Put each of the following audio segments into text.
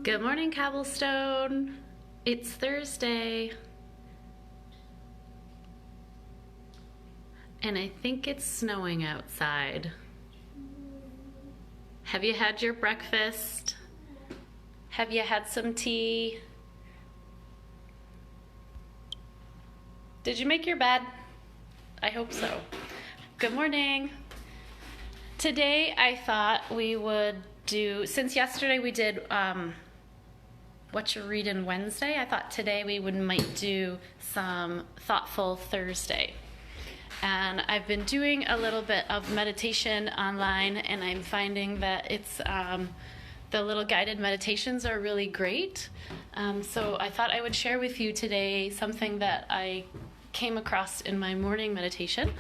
Good morning, Cobblestone. It's Thursday. And I think it's snowing outside. Have you had your breakfast? Have you had some tea? Did you make your bed? I hope so. Good morning. Today I thought we would do, since yesterday we did What You Readin' Wednesday, I thought today we might do some Thoughtful Thursday. And I've been doing a little bit of meditation online, and I'm finding that it's the little guided meditations are really great. So I thought I would share with you today something that I came across in my morning meditation.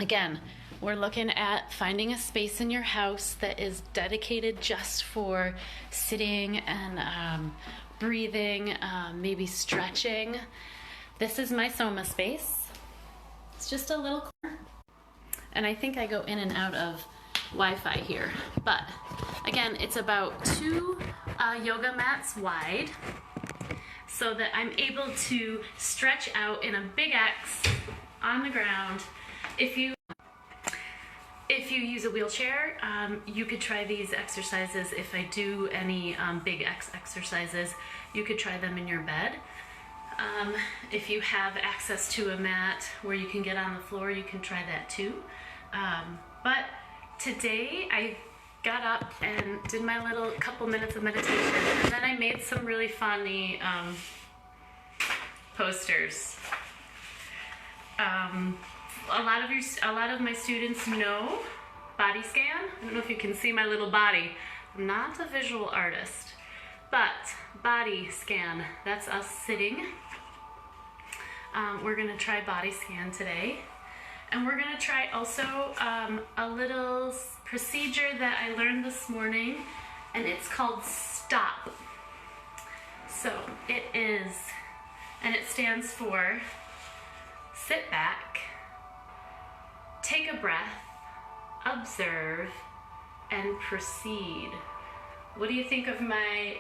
Again, we're looking at finding a space in your house that is dedicated just for sitting and breathing, maybe stretching. This is my Soma space. It's just a little corner. And I think I go in and out of Wi-Fi here. But again, it's about 2 yoga mats wide so that I'm able to stretch out in a big X on the ground. If you use a wheelchair, you could try these exercises. If I do any big X exercises, you could try them in your bed. If you have access to a mat where you can get on the floor, you can try that too. But today I got up and did my little couple minutes of meditation, and then I made some really funny posters. A lot of my students know body scan. I don't know if you can see my little body. I'm not a visual artist, but body scan, that's us sitting. We're gonna try body scan today. And we're gonna try also a little procedure that I learned this morning, and it's called STOP. So it is, and it stands for sit back, take a breath, observe, and proceed. What do you think of my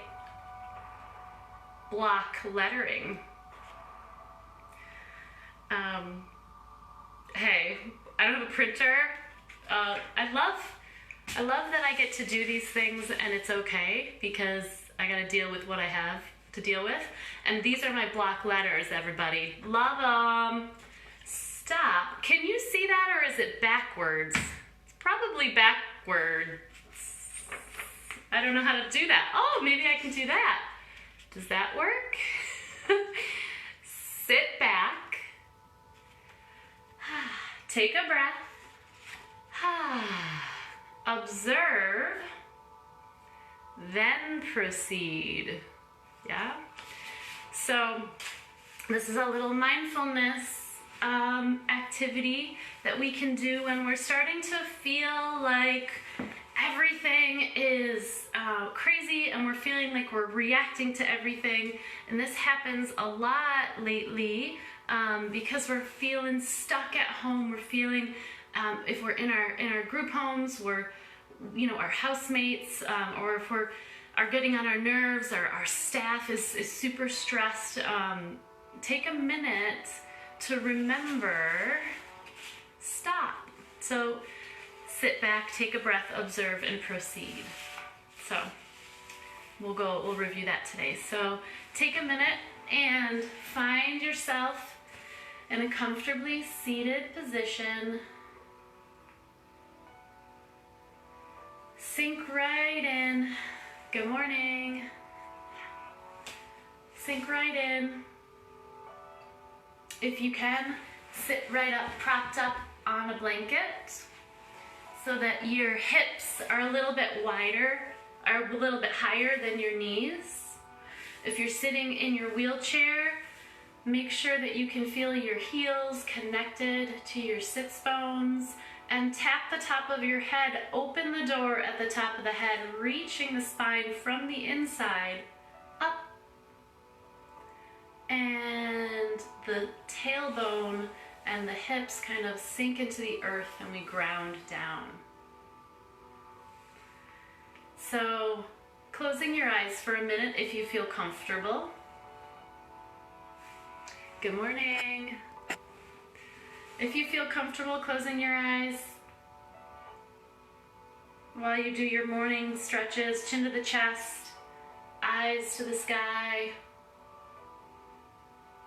block lettering? Hey, I don't have a printer. I love that I get to do these things and it's okay because I gotta deal with what I have to deal with. And these are my block letters, everybody. Love them. Stop. Can you see that, or is it backwards? It's probably backwards. I don't know how to do that. Oh, maybe I can do that. Does that work? Sit back. Take a breath. Observe. Then proceed. Yeah? So this is a little mindfulness activity that we can do when we're starting to feel like everything is crazy and we're feeling like we're reacting to everything. And this happens a lot lately because we're feeling stuck at home. We're feeling, if we're in our group homes, we're, our housemates, or if we're are getting on our nerves, our staff is super stressed. Take a minute to remember, stop. So sit back, take a breath, observe, and proceed. So we'll review that today. So take a minute and find yourself in a comfortably seated position. Sink right in. Good morning. Sink right in. If you can, sit right up, propped up on a blanket so that your hips are a little bit wider, are a little bit higher than your knees. If you're sitting in your wheelchair, make sure that you can feel your heels connected to your sits bones, and tap the top of your head. Open the door at the top of the head, reaching the spine from the inside up. And the tailbone and the hips kind of sink into the earth and we ground down. So closing your eyes for a minute if you feel comfortable. Good morning. If you feel comfortable closing your eyes while you do your morning stretches, chin to the chest, eyes to the sky,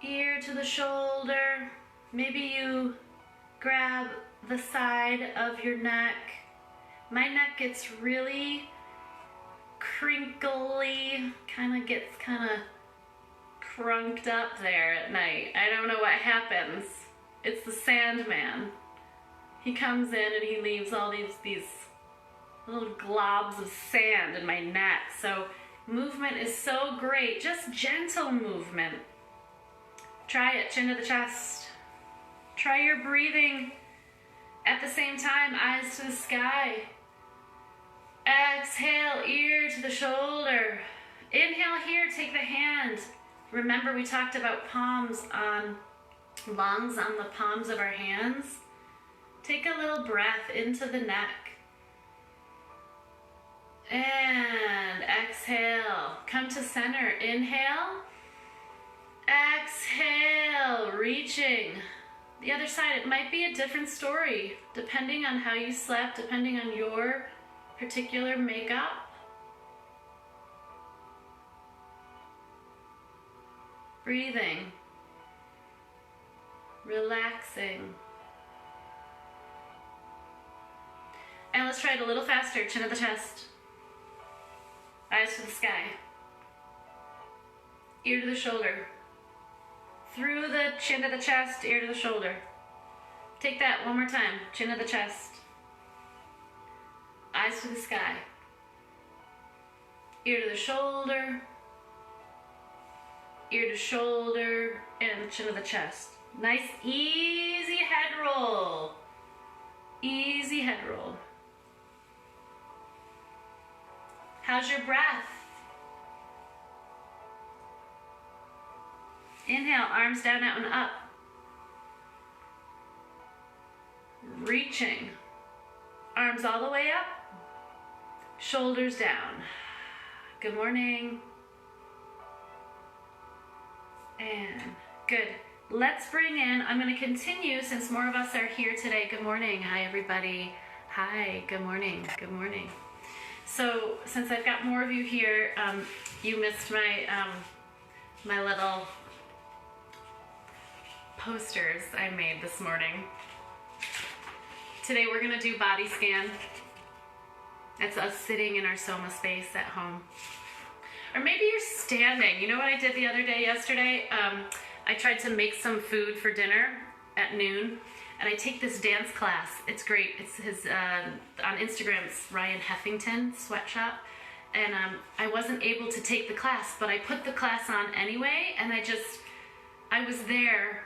ear to the shoulder. Maybe you grab the side of your neck. My neck gets really crinkly, gets crunked up there at night. I don't know what happens. It's the Sandman. He comes in and he leaves all these little globs of sand in my neck. So movement is so great, just gentle movement. Try it, chin to the chest. Try your breathing at the same time, eyes to the sky. Exhale, ear to the shoulder. Inhale here, take the hand. Remember we talked about lungs on the palms of our hands. Take a little breath into the neck. And exhale, come to center. Inhale. Exhale, reaching. The other side, it might be a different story depending on how you slept, depending on your particular makeup. Breathing, relaxing. And let's try it a little faster. Chin to the chest, eyes to the sky, ear to the shoulder, through the chin to the chest, ear to the shoulder. Take that one more time. Chin to the chest, eyes to the sky, ear to the shoulder, ear to shoulder, and chin to the chest. Nice, easy head roll. Easy head roll. How's your breath? Inhale, arms down, out, and up. Reaching. Arms all the way up. Shoulders down. Good morning. And good. Let's bring in, I'm going to continue since more of us are here today. Good morning. Hi, everybody. Hi. Good morning. Good morning. So since I've got more of you here, you missed my little posters I made this morning. Today we're going to do body scan. That's us sitting in our soma space at home. Or maybe you're standing. You know what I did the other day yesterday? I tried to make some food for dinner at noon, and I take this dance class. It's great. It's his, on Instagram, it's Ryan Heffington Sweatshop, and I wasn't able to take the class, but I put the class on anyway, and I was there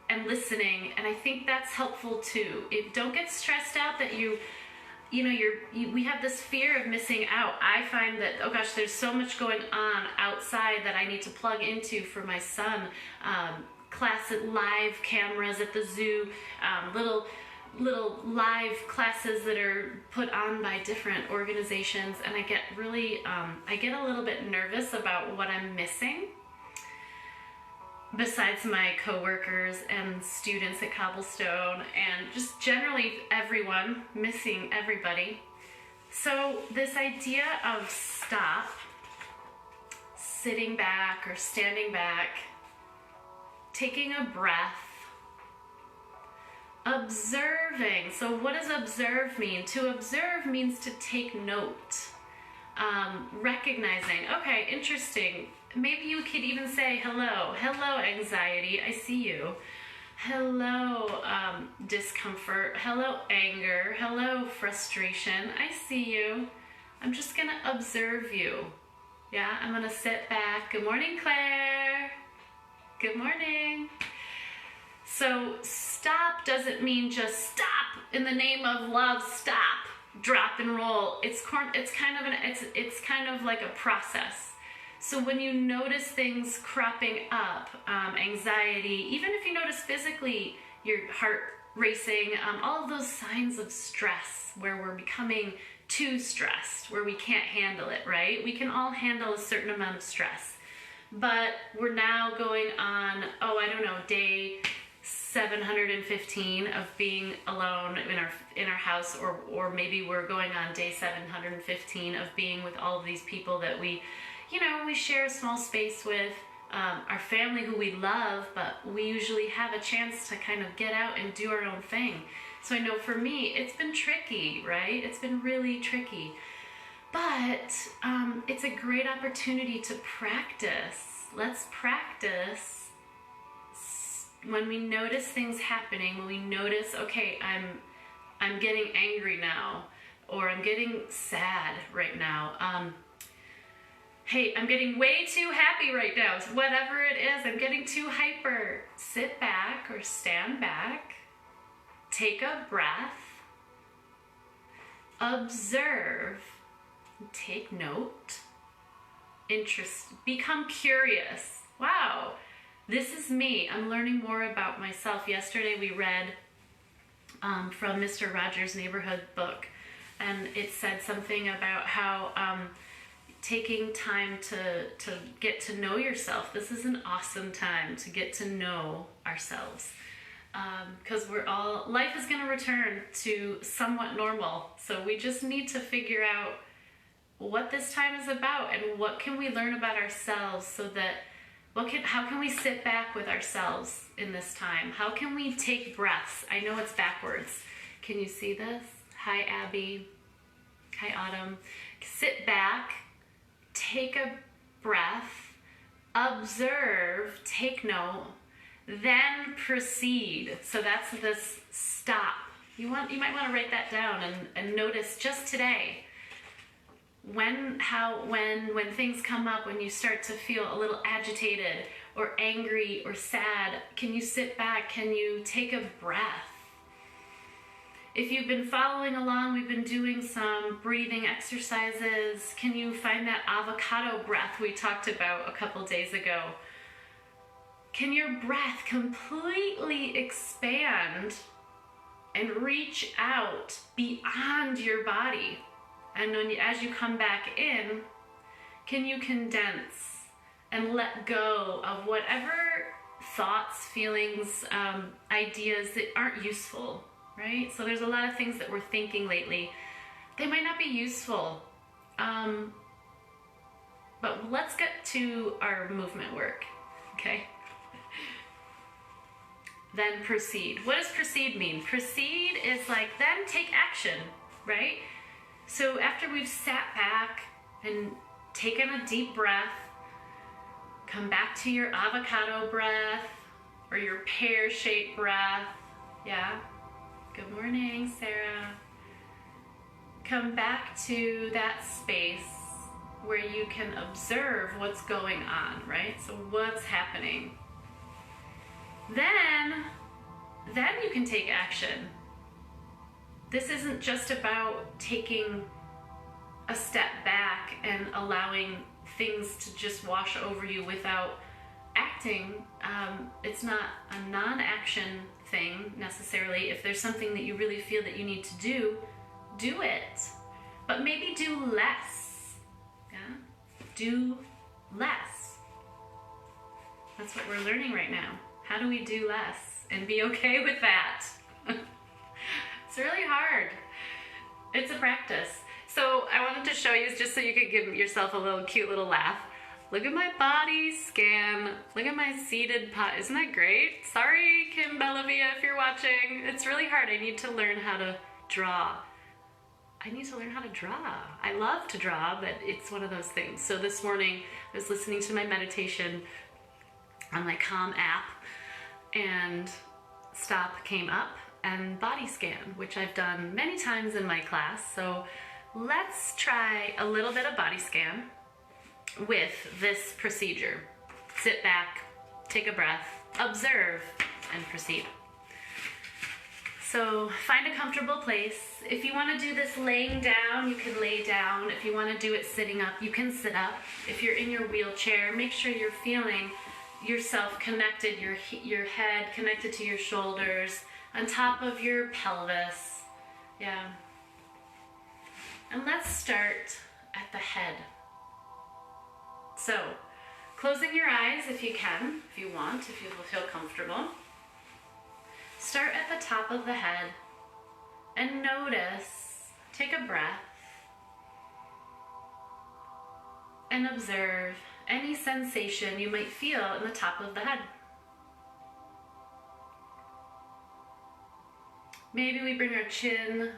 and listening, and I think that's helpful too. Don't get stressed out that we have this fear of missing out. I find that, oh gosh, there's so much going on outside that I need to plug into for my son. Class at live cameras at the zoo, little live classes that are put on by different organizations, and I get a little bit nervous about what I'm missing. Besides my coworkers and students at Cobblestone, and just generally everyone, missing everybody. So this idea of stop, sitting back or standing back, taking a breath, observing. So what does observe mean? To observe means to take note, recognizing, okay, interesting. Maybe you could even say, hello anxiety, I see you. Hello discomfort, hello anger, hello frustration, I see you. I'm just gonna observe you. Yeah, I'm gonna sit back. Good morning, Claire. Good morning. So stop doesn't mean just stop in the name of love, stop, drop and roll. It's kind of like a process. So when you notice things cropping up, anxiety, even if you notice physically your heart racing, all of those signs of stress where we're becoming too stressed, where we can't handle it, right? We can all handle a certain amount of stress. But we're now going on, day 715 of being alone in our house, or maybe we're going on day 715 of being with all of these people that we share a small space with, our family who we love, but we usually have a chance to kind of get out and do our own thing. So I know for me, it's been tricky, right? It's been really tricky. But it's a great opportunity to practice. Let's practice when we notice things happening, when we notice, okay, I'm getting angry now, or I'm getting sad right now. Hey, I'm getting way too happy right now. Whatever it is, I'm getting too hyper. Sit back or stand back. Take a breath. Observe. Take note. Become curious. Wow, this is me. I'm learning more about myself. Yesterday we read from Mr. Rogers' Neighborhood book, and it said something about how taking time to get to know yourself. This is an awesome time to get to know ourselves, because life is going to return to somewhat normal. So we just need to figure out what this time is about and what can we learn about ourselves, so that how can we sit back with ourselves in this time? How can we take breaths? I know it's backwards. Can you see this? Hi, Abby. Hi, Autumn. Sit back, take a breath, observe, take note, then proceed. So that's this stop. You might want to write that down and notice just today. When things come up, when you start to feel a little agitated or angry or sad, can you sit back? Can you take a breath? If you've been following along, we've been doing some breathing exercises. Can you find that avocado breath we talked about a couple days ago? Can your breath completely expand and reach out beyond your body? And as you come back in, can you condense and let go of whatever thoughts, feelings, ideas that aren't useful, right? So there's a lot of things that we're thinking lately. They might not be useful, but let's get to our movement work, okay? Then proceed. What does proceed mean? Proceed is like, then take action, right? So after we've sat back and taken a deep breath, come back to your avocado breath or your pear-shaped breath. Yeah. Good morning, Sarah. Come back to that space where you can observe what's going on, right? So what's happening. Then you can take action. This isn't just about taking a step back and allowing things to just wash over you without acting. It's not a non-action thing necessarily. If there's something that you really feel that you need to do it. But maybe do less. Yeah? Do less. That's what we're learning right now. How do we do less and be okay with that? It's really hard. It's a practice. So I wanted to show you, just so you could give yourself a cute little laugh. Look at my body scan. Look at my seated pot. Isn't that great? Sorry, Kim Bellavia, if you're watching. It's really hard. I need to learn how to draw. I love to draw, but it's one of those things. So this morning, I was listening to my meditation on my Calm app, and Stop came up, and body scan, which I've done many times in my class. So let's try a little bit of body scan with this procedure. Sit back, take a breath, observe, and proceed. So find a comfortable place. If you want to do this laying down, you can lay down. If you want to do it sitting up, you can sit up. If you're in your wheelchair, make sure you're feeling yourself connected, your head connected to your shoulders, on top of your pelvis. Yeah. And let's start at the head. So, closing your eyes if you can, if you want, if you feel comfortable. Start at the top of the head and notice, take a breath, and observe any sensation you might feel in the top of the head. Maybe we bring our chin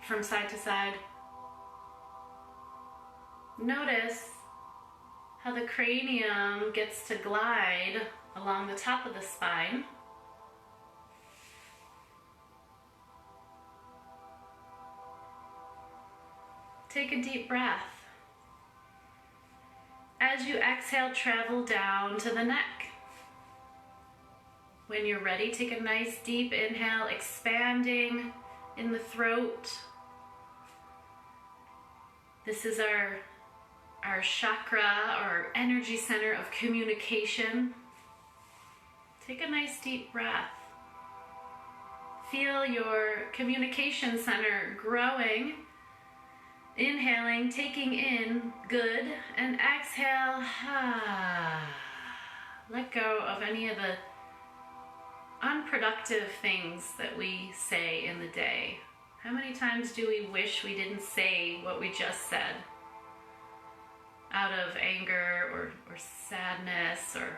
from side to side. Notice how the cranium gets to glide along the top of the spine. Take a deep breath. As you exhale, travel down to the neck. When you're ready, take a nice deep inhale, expanding in the throat. This is our chakra, our energy center of communication. Take a nice deep breath. Feel your communication center growing. Inhaling, taking in good, and exhale. Let go of any of the unproductive things that we say in the day. How many times do we wish we didn't say what we just said? Out of anger or sadness or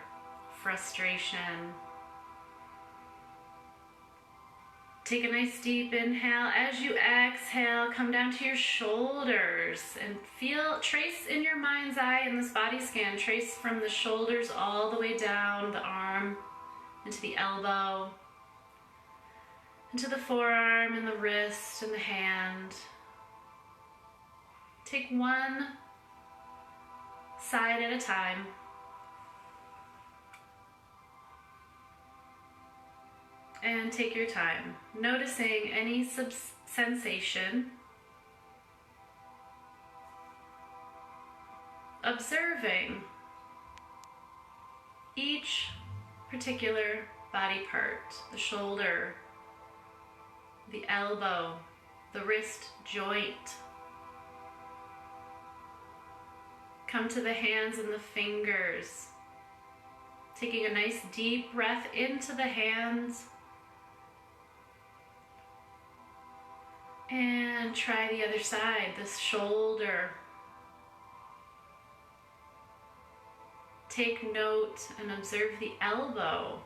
frustration. Take a nice deep inhale. As you exhale, come down to your shoulders and trace in your mind's eye in this body scan, trace from the shoulders all the way down the arm, into the elbow, into the forearm and the wrist and the hand. Take one side at a time. And take your time, noticing any sensation, observing each particular body part, the shoulder, the elbow, the wrist joint. Come to the hands and the fingers, taking a nice deep breath into the hands. And try the other side, this shoulder. Take note and observe the elbow,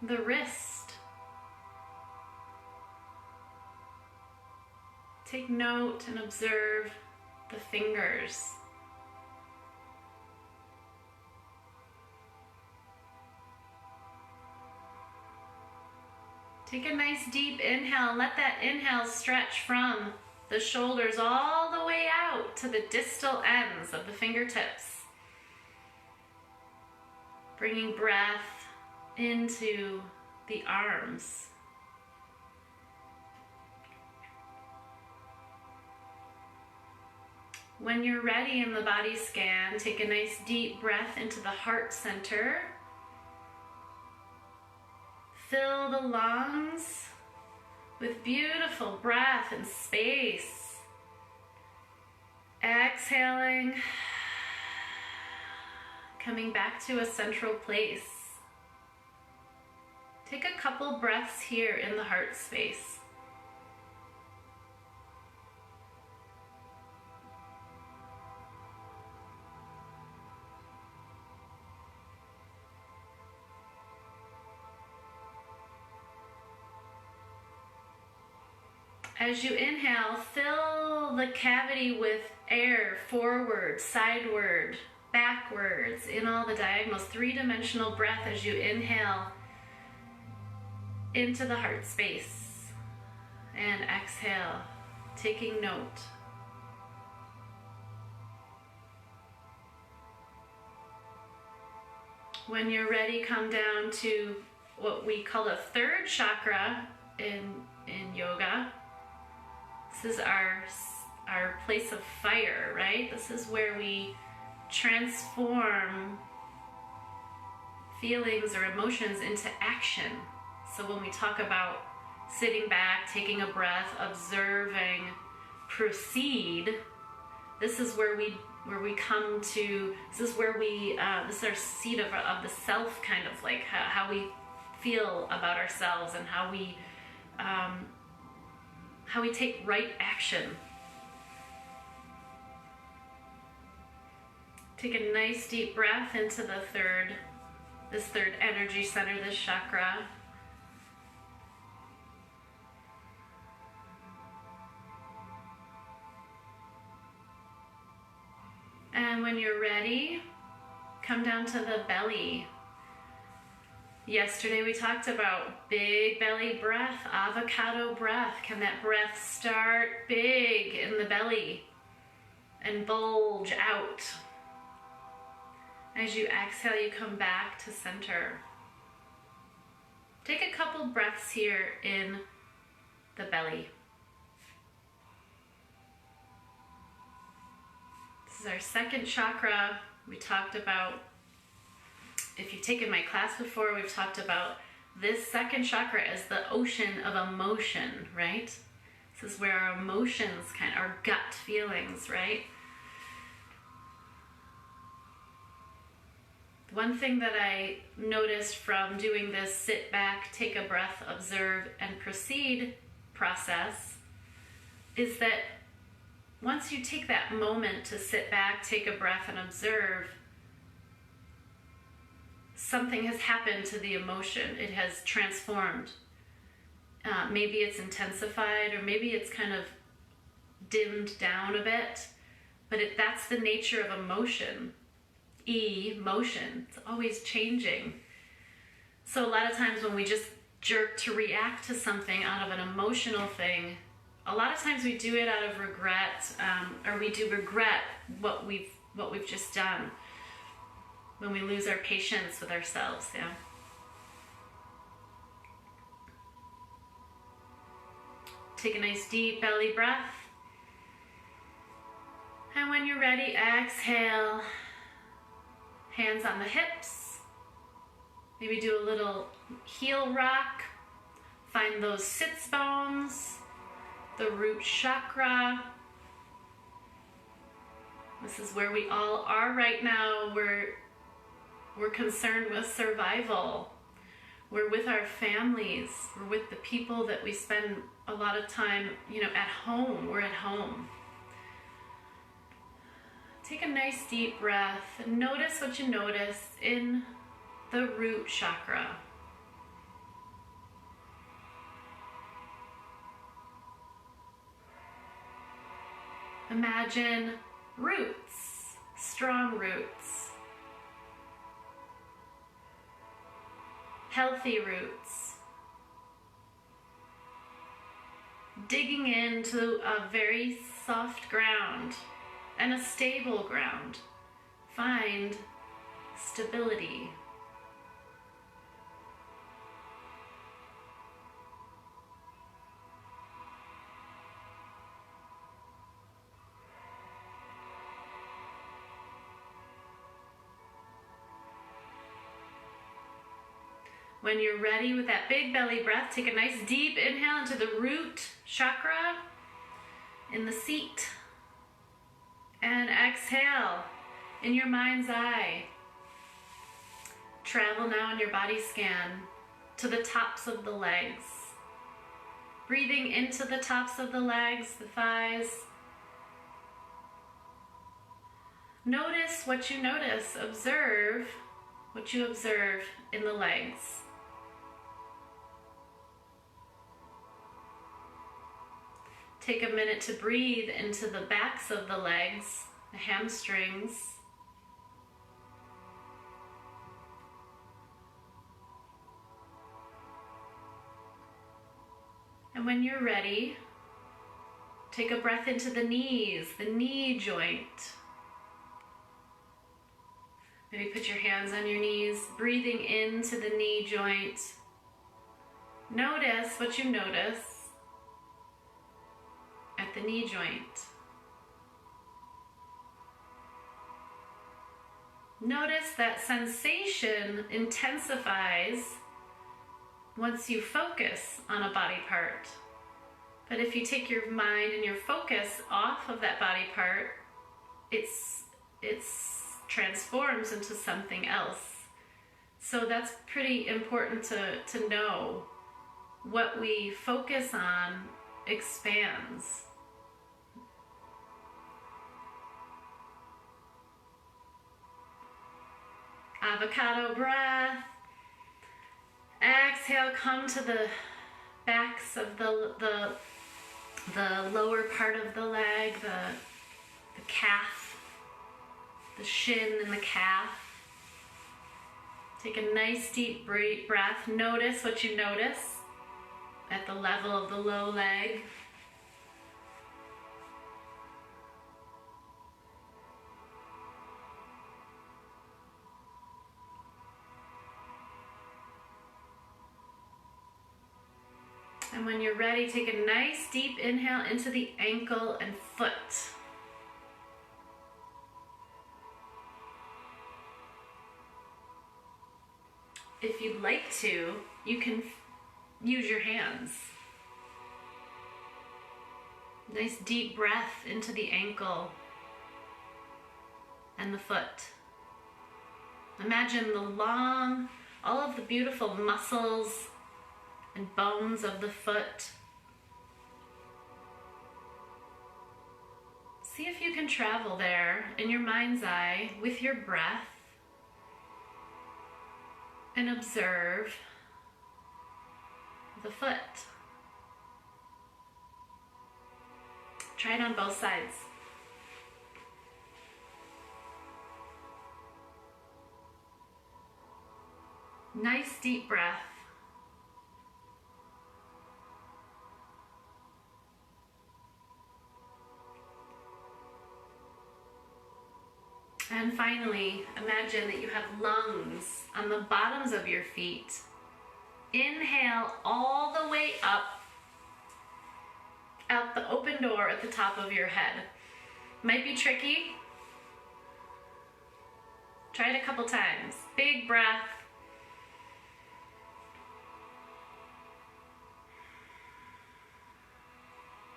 the wrist. Take note and observe the fingers. Take a nice deep inhale. Let that inhale stretch from the shoulders all the way out to the distal ends of the fingertips. Bringing breath into the arms. When you're ready in the body scan, take a nice deep breath into the heart center. Fill the lungs with beautiful breath and space. Exhaling, coming back to a central place. Take a couple breaths here in the heart space. As you inhale, fill the cavity with air forward, sideward, backwards, in all the diagonals. Three-dimensional breath as you inhale into the heart space. And exhale, taking note. When you're ready, come down to what we call a third chakra in yoga. This is our place of fire, right? This is where we transform feelings or emotions into action. So when we talk about sitting back, taking a breath, observing, proceed. This is where we come to, this is where we, this is our seat of the self, kind of like how we feel about ourselves and how we take right action. Take a nice deep breath into this third energy center, this chakra. And when you're ready, come down to the belly. Yesterday we talked about big belly breath, avocado breath. Can that breath start big in the belly and bulge out? As you exhale, you come back to center. Take a couple breaths here in the belly. This is our second chakra. We talked about, if you've taken my class before, we've talked about this second chakra as the ocean of emotion, right? This is where our emotions, our gut feelings, right? One thing that I noticed from doing this sit back, take a breath, observe, and proceed process is that once you take that moment to sit back, take a breath, and observe, something has happened to the emotion. It has transformed. Maybe it's intensified, or maybe it's kind of dimmed down a bit, but that's the nature of emotion. Emotion. It's always changing. So a lot of times when we just jerk to react to something out of an emotional thing, a lot of times we do it out of regret, or we do regret what we've just done when we lose our patience with ourselves. Yeah. Take a nice deep belly breath. And when you're ready, exhale. Hands on the hips. Maybe do a little heel rock. Find those sits bones, the root chakra. This is where we all are right now. We're concerned with survival. We're with our families. We're with the people that we spend a lot of time, at home. We're at home. Take a nice deep breath and notice what you notice in the root chakra. Imagine roots, strong roots, healthy roots, digging into a very soft ground and a stable ground. Find stability. When you're ready with that big belly breath, take a nice deep inhale into the root chakra in the seat. And exhale in your mind's eye. Travel now in your body scan to the tops of the legs. Breathing into the tops of the legs, the thighs. Notice what you notice. Observe what you observe in the legs. Take a minute to breathe into the backs of the legs, the hamstrings. And when you're ready, take a breath into the knees, the knee joint. Maybe put your hands on your knees, breathing into the knee joint. Notice what you notice at the knee joint. Notice that sensation intensifies once you focus on a body part. But if you take your mind and your focus off of that body part, it's transforms into something else. So that's pretty important to know. What we focus on expands. Avocado breath. Exhale, come to the backs of the lower part of the leg, the calf, the shin and the calf. Take a nice deep breath. Notice what you notice at the level of the low leg. And when you're ready, take a nice deep inhale into the ankle and foot. If you'd like to, you can use your hands. Nice deep breath into the ankle and the foot. Imagine all of the beautiful muscles and bones of the foot. See if you can travel there in your mind's eye with your breath and observe the foot. Try it on both sides. Nice deep breath. And finally, imagine that you have lungs on the bottoms of your feet. Inhale all the way up, out the open door at the top of your head. Might be tricky. Try it a couple times. Big breath.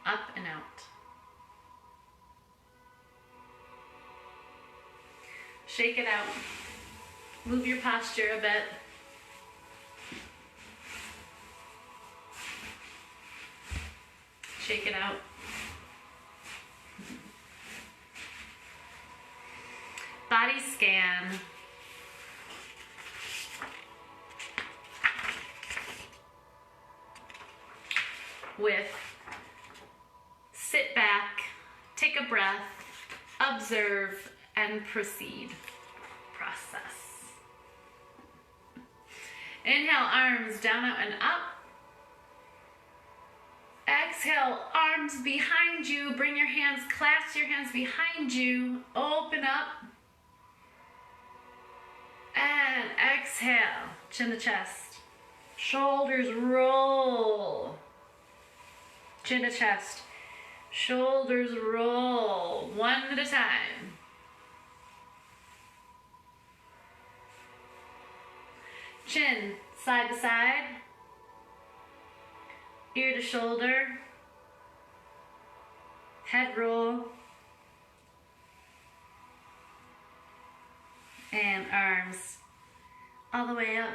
Up and out. Shake it out. Move your posture a bit. Shake it out. Body scan. With sit back, take a breath, observe, and proceed. Process. Inhale, arms down, out, and up. Exhale, arms behind you. Bring your hands, clasp your hands behind you. Open up. And exhale, chin to chest. Shoulders roll. Chin to chest. Shoulders roll. One at a time. Chin side to side. Ear to shoulder. Head roll. And arms all the way up.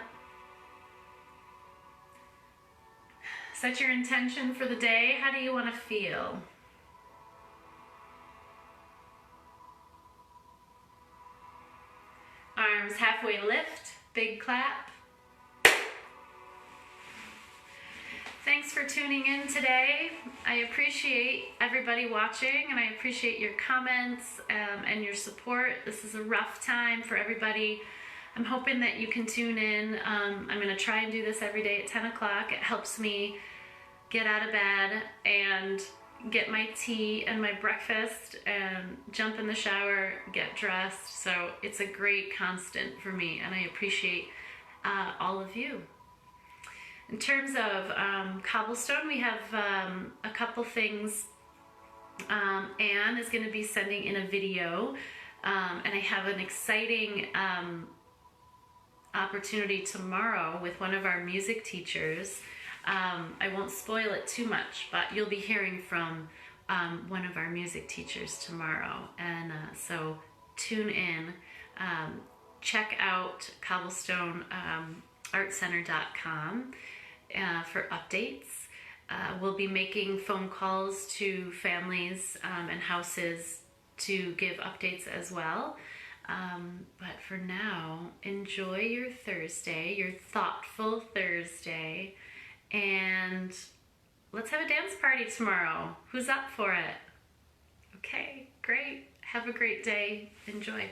Set your intention for the day. How do you want to feel? Arms halfway lift, big clap. Thanks for tuning in today. I appreciate everybody watching, and I appreciate your comments and your support. This is a rough time for everybody. I'm hoping that you can tune in. I'm going to try and do this every day at 10 o'clock. It helps me get out of bed and get my tea and my breakfast and jump in the shower, get dressed. So it's a great constant for me, and I appreciate all of you. In terms of Cobblestone, we have a couple things. Anne is going to be sending in a video, and I have an exciting opportunity tomorrow with one of our music teachers. I won't spoil it too much, but you'll be hearing from one of our music teachers tomorrow. And so tune in. Check out cobblestoneartcenter.com for updates. We'll be making phone calls to families and houses to give updates as well. But for now, enjoy your Thursday, your thoughtful Thursday, and let's have a dance party tomorrow. Who's up for it? Okay, great. Have a great day. Enjoy.